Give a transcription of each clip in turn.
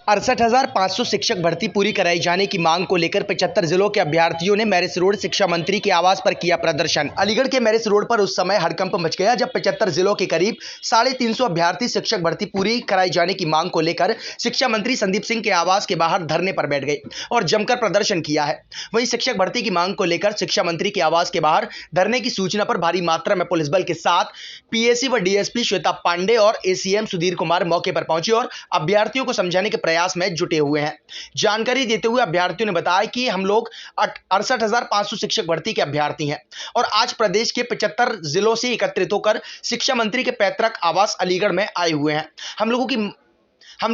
68,500 शिक्षक भर्ती पूरी कराई जाने की मांग को लेकर 75 जिलों के अभ्यर्थियों ने मैरिज रोड शिक्षा मंत्री के आवास पर किया प्रदर्शन। अलीगढ़ के मैरिज रोड पर उस समय हड़कंप मच गया जब 75 जिलों के करीब 350 अभ्यर्थी शिक्षक भर्ती पूरी कराई जाने की मांग को लेकर शिक्षा मंत्री संदीप सिंह के आवास के बाहर धरने पर बैठ गए और जमकर प्रदर्शन किया है। वहीं शिक्षक भर्ती की मांग को लेकर शिक्षा मंत्री के आवास के बाहर धरने की सूचना पर भारी मात्रा में पुलिस बल के साथ पीएसी व डीएसपी श्वेता पांडे और एसीएम सुधीर कुमार मौके पर पहुंचे और अभ्यर्थियों को समझाने के प्रयास में जुटे हुए हैं। जानकारी देते हुए अभ्यर्थियों ने बताया कि हम लोग 68,500 शिक्षक भर्ती के अभ्यर्थी हैं और आज प्रदेश के 75 जिलों से एकत्रित होकर शिक्षा मंत्री के पैतृक आवास अलीगढ़ में आए हुए हैं। हम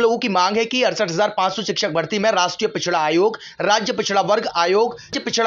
लोगों की मांग है कि 68,500 शिक्षक भर्ती में राष्ट्रीय पिछड़ा आयोग, राज्य पिछड़ा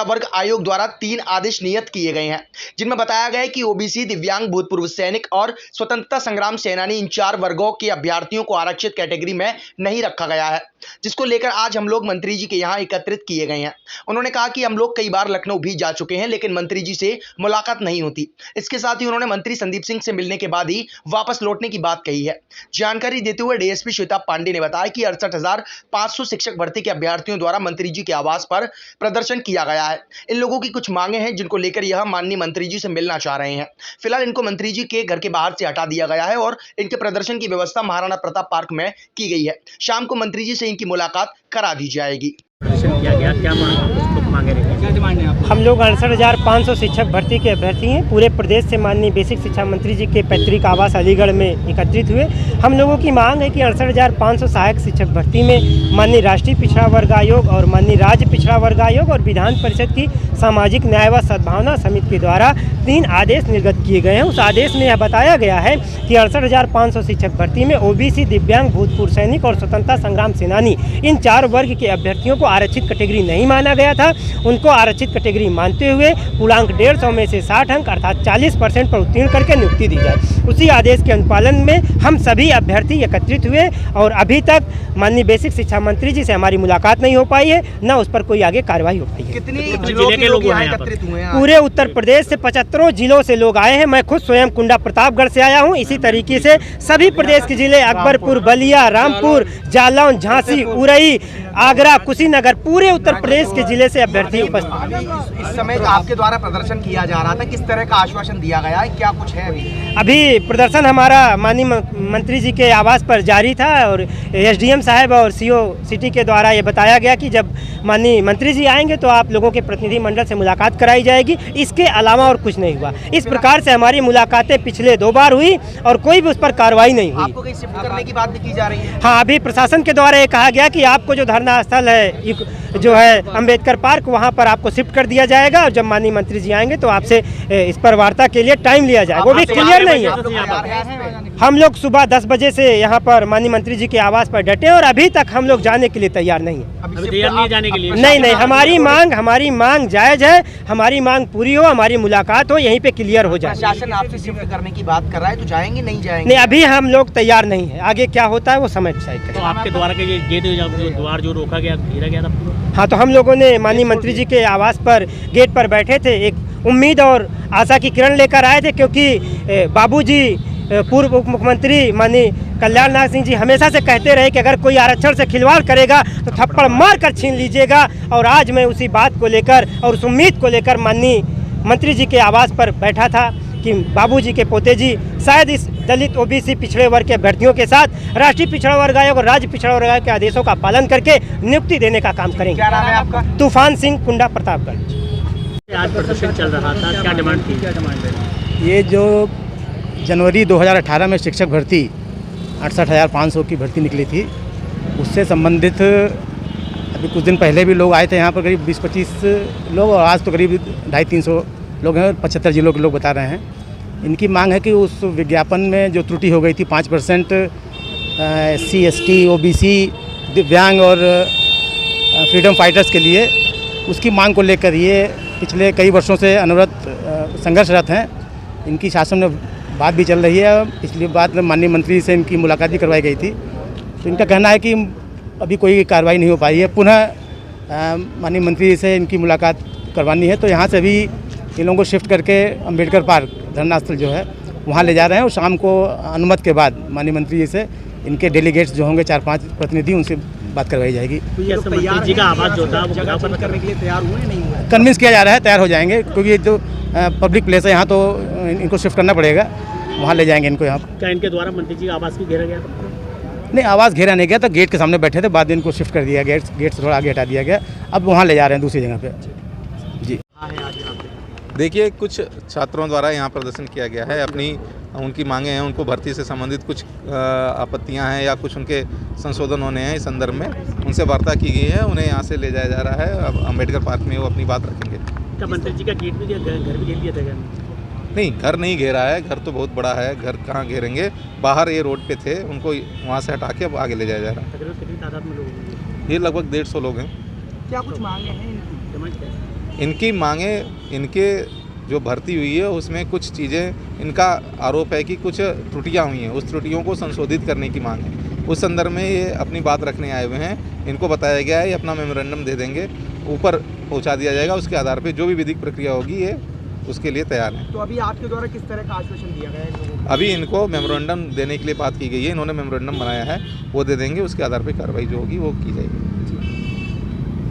वर्ग आयोग द्वारा 3 आदेश नियत किए गए हैं, जिनमें बताया गया है कि ओबीसी, दिव्यांग, भूतपूर्व सैनिक और स्वतंत्रता संग्राम सेनानी इन 4 वर्गों के अभ्यर्थियों को आरक्षित कैटेगरी में नहीं रखा गया है, जिसको लेकर आज हम लोग मंत्री जी के यहाँ एकत्रित किए गए हैं। उन्होंने कहा कि हम लोग कई बार लखनऊ भी जा चुके हैं लेकिन मंत्री जी से मुलाकात नहीं होती। इसके साथ ही उन्होंने मंत्री संदीप सिंह से मिलने के बाद ही वापस लौटने की बात कही है। जानकारी देते हुए डीएसपी श्वेता पांडे ने बताया कि 68,500 शिक्षक भर्ती के अभ्यर्थियों द्वारा मंत्री जी के आवास पर प्रदर्शन किया गया है। इन लोगों की कुछ मांगे हैं जिनको लेकर यह माननीय मंत्री जी से मिलना चाह रहे हैं। फिलहाल इनको मंत्री जी के घर के बाहर से हटा दिया गया है और इनके प्रदर्शन की व्यवस्था महाराणा प्रताप पार्क में की गई है। शाम को मंत्री जी से इनकी मुलाकात करा दी जाएगी। हम लोग 68,500 शिक्षक भर्ती के अभ्यर्थी हैं। पूरे प्रदेश से माननीय बेसिक शिक्षा मंत्री जी के पैतृक आवास अलीगढ़ में एकत्रित हुए। हम लोगों की मांग है कि 68,500 सहायक शिक्षक भर्ती में माननीय राष्ट्रीय पिछड़ा वर्ग आयोग और माननीय राज्य पिछड़ा वर्ग आयोग और विधान परिषद की सामाजिक न्याय व सद्भावना समिति के द्वारा 3 आदेश निर्गत किए गए हैं। उस आदेश में यह बताया गया है कि 68,500 शिक्षक भर्ती में ओबीसी, दिव्यांग, भूतपूर्व सैनिक और स्वतंत्रता संग्राम सेनानी इन 4 वर्ग के अभ्यर्थियों को आरक्षित कैटेगरी नहीं माना गया था। उनको आरक्षित कैटेगरी मानते हुए पूर्णांक 150 में से 60 अंक अर्थात 40% पर उत्तीर्ण करके नियुक्ति दी जाए। उसी आदेश के अनुपालन में हम सभी अभ्यर्थी एकत्रित हुए और अभी तक माननीय बेसिक शिक्षा मंत्री जी से हमारी मुलाकात नहीं हो पाई है, न उस पर कोई आगे कार्रवाई हो पाई है। कितने जिलों के लोग एकत्रित हुए हैं? पूरे उत्तर प्रदेश से 75 जिलों से लोग आए हैं। मैं खुद स्वयं कुंडा प्रतापगढ़ से आया हूं। इसी तरीके से सभी प्रदेश के जिले अकबरपुर, बलिया, रामपुर, जालौन, झांसी, उरई, आगरा, कुशीनगर, पूरे उत्तर प्रदेश के जिले से अभ्यर्थी उपस्थित। इस समय आपके द्वारा प्रदर्शन किया जा रहा था, किस तरह का आश्वासन दिया गया है, क्या कुछ है अभी प्रदर्शन हमारा माननीय मंत्री जी के आवास पर जारी था और एसडीएम साहब और सीओ सिटी के द्वारा ये बताया गया कि जब माननीय मंत्री जी आएंगे तो आप लोगों के प्रतिनिधि मंडल से मुलाकात कराई जाएगी। इसके अलावा और कुछ नहीं हुआ। इस प्रकार से हमारी मुलाकातें पिछले 2 बार हुई और कोई भी उस पर कार्रवाई नहीं हुई। आपको कहीं शिफ्ट करने की बात भी की जा रही है? हाँ, अभी प्रशासन के द्वारा ये कहा गया कि आपको जो धरना स्थल है जो है अंबेडकर पार्क, वहाँ पर आपको शिफ्ट कर दिया जाएगा और जब माननीय मंत्री जी आएंगे तो आपसे इस पर वार्ता के लिए टाइम लिया जाएगा। वो भी क्लियर नहीं है। हम लोग सुबह 10 बजे से यहाँ पर माननीय मंत्री जी के आवास पर डटे और अभी तक हम लोग जाने के लिए तैयार नहीं है। नहीं जाने के लिए? नहीं, हमारी मांग जायज है। हमारी मांग पूरी हो, हमारी मुलाकात हो, यहीं पे क्लियर हो जाए। प्रशासन आपसे शिफ्ट करने की बात कर रहा है तो जाएंगे नहीं जाएंगे? नहीं, अभी हम लोग तैयार नहीं है। आगे क्या होता है वो समय डिसाइड करेंगे। तो आपके द्वारा के गेट द्वार जो रोका गया, घेरा गया था? हाँ, तो हम लोगों ने माननीय मंत्री जी के आवास पर गेट पर बैठे थे, एक उम्मीद और आशा की किरण लेकर आए थे, क्योंकि बाबूजी पूर्व उप मुख्यमंत्री माननीय कल्याण नाथ सिंह जी हमेशा से कहते रहे कि अगर कोई आरक्षण से खिलवाड़ करेगा तो थप्पड़ मार कर छीन लीजिएगा। और आज मैं उसी बात को लेकर और उस उम्मीद को लेकर माननीय मंत्री जी के आवास पर बैठा था कि बाबूजी के पोते जी शायद इस दलित, ओबीसी, पिछड़े वर्ग के अभ्यर्थियों के साथ राष्ट्रीय पिछड़ा वर्ग आयोग और राज्य पिछड़ा वर्ग आयोग के आदेशों का पालन करके नियुक्ति देने का काम करेंगे। क्या नाम है आपका? तूफान सिंह, कुंडा प्रतापगढ़। आज प्रदर्शन चल रहा था, क्या डिमांड थी? ये जो जनवरी 2018 में शिक्षक भर्ती 68,500 की भर्ती निकली थी, उससे संबंधित अभी कुछ दिन पहले भी लोग आए थे यहाँ पर, करीब 20-25 लोग, और आज तो करीब 250-300 लोग हैं और 75 जिलों के लोग बता रहे हैं। इनकी मांग है कि उस विज्ञापन में जो त्रुटि हो गई थी 5% SC, ST, OBC, दिव्यांग और फ्रीडम फाइटर्स के लिए, उसकी मांग को लेकर ये पिछले कई वर्षों से अनवरत संघर्षरत हैं। इनकी शासन में बात भी चल रही है। पिछली बात में माननीय मंत्री से इनकी मुलाकात भी करवाई गई थी, तो इनका कहना है कि अभी कोई कार्रवाई नहीं हो पाई है। पुनः माननीय मंत्री से इनकी मुलाकात करवानी है, तो यहाँ से भी इन लोगों को शिफ्ट करके अंबेडकर पार्क धरना स्थल जो है वहाँ ले जा रहे हैं और शाम को अनुमति के बाद माननीय मंत्री जी से इनके डेलीगेट्स जो होंगे 4-5 प्रतिनिधि, उनसे बात करवाई जाएगी। क्या मंत्री जी का आवास जो था वो जगह पर करने के लिए तैयार हुए नहीं हुए? कन्विंस किया जा रहा है, तैयार हो जाएंगे, क्योंकि ये जो पब्लिक प्लेस है यहाँ तो इनको शिफ्ट करना पड़ेगा, वहाँ ले जाएंगे इनको। यहाँ क्या इनके द्वारा मंत्री जी का आवास भी घेरा गया था? नहीं, आवाज़ घेरा नहीं गया था, गेट के सामने बैठे थे, बाद में इनको शिफ्ट कर दिया, गेट से थोड़ा आगे हटा दिया गया, अब वहाँ ले जा रहे हैं दूसरी जगह पे जी। देखिए, कुछ छात्रों द्वारा यहाँ प्रदर्शन किया गया है, अपनी उनकी मांगे हैं, उनको भर्ती से संबंधित कुछ आपत्तियां हैं या कुछ उनके संशोधन होने हैं, इस संदर्भ में उनसे वार्ता की गई है, उन्हें यहाँ से ले जाया जा रहा है। अब अम्बेडकर पार्क में वो अपनी बात रखेंगे। क्या मंत्री जी का गेट भी घर भी घेर दिया था क्या? नहीं, घर नहीं घेरा है, घर तो बहुत बड़ा है, घर कहाँ घेरेंगे, बाहर ये रोड पे थे, उनको वहाँ से हटा के अब आगे ले जाया जा रहा है। तकरीबन कितनी तादाद में लोग होंगे? ये लगभग 150 लोग हैं। क्या कुछ मांगे हैं इनकी? डिमांड क्या है? इनकी मांगे, इनके जो भर्ती हुई है उसमें कुछ चीज़ें, इनका आरोप है कि कुछ त्रुटियां हुई हैं, उस त्रुटियों को संशोधित करने की मांग है। उस संदर्भ में ये अपनी बात रखने आए हुए हैं। इनको बताया गया है, ये अपना मेमोरेंडम दे देंगे, ऊपर पहुंचा दिया जाएगा, उसके आधार पर जो भी विधिक प्रक्रिया होगी ये उसके लिए तैयार है। तो अभी आपके द्वारा किस तरह का आश्वासन दिया गया है इन लोगों को? अभी इनको मेमोरेंडम देने के लिए बात की गई है, इन्होंने मेमोरेंडम बनाया है, वो दे देंगे, उसके आधार पर कार्रवाई जो होगी वो की जाएगी।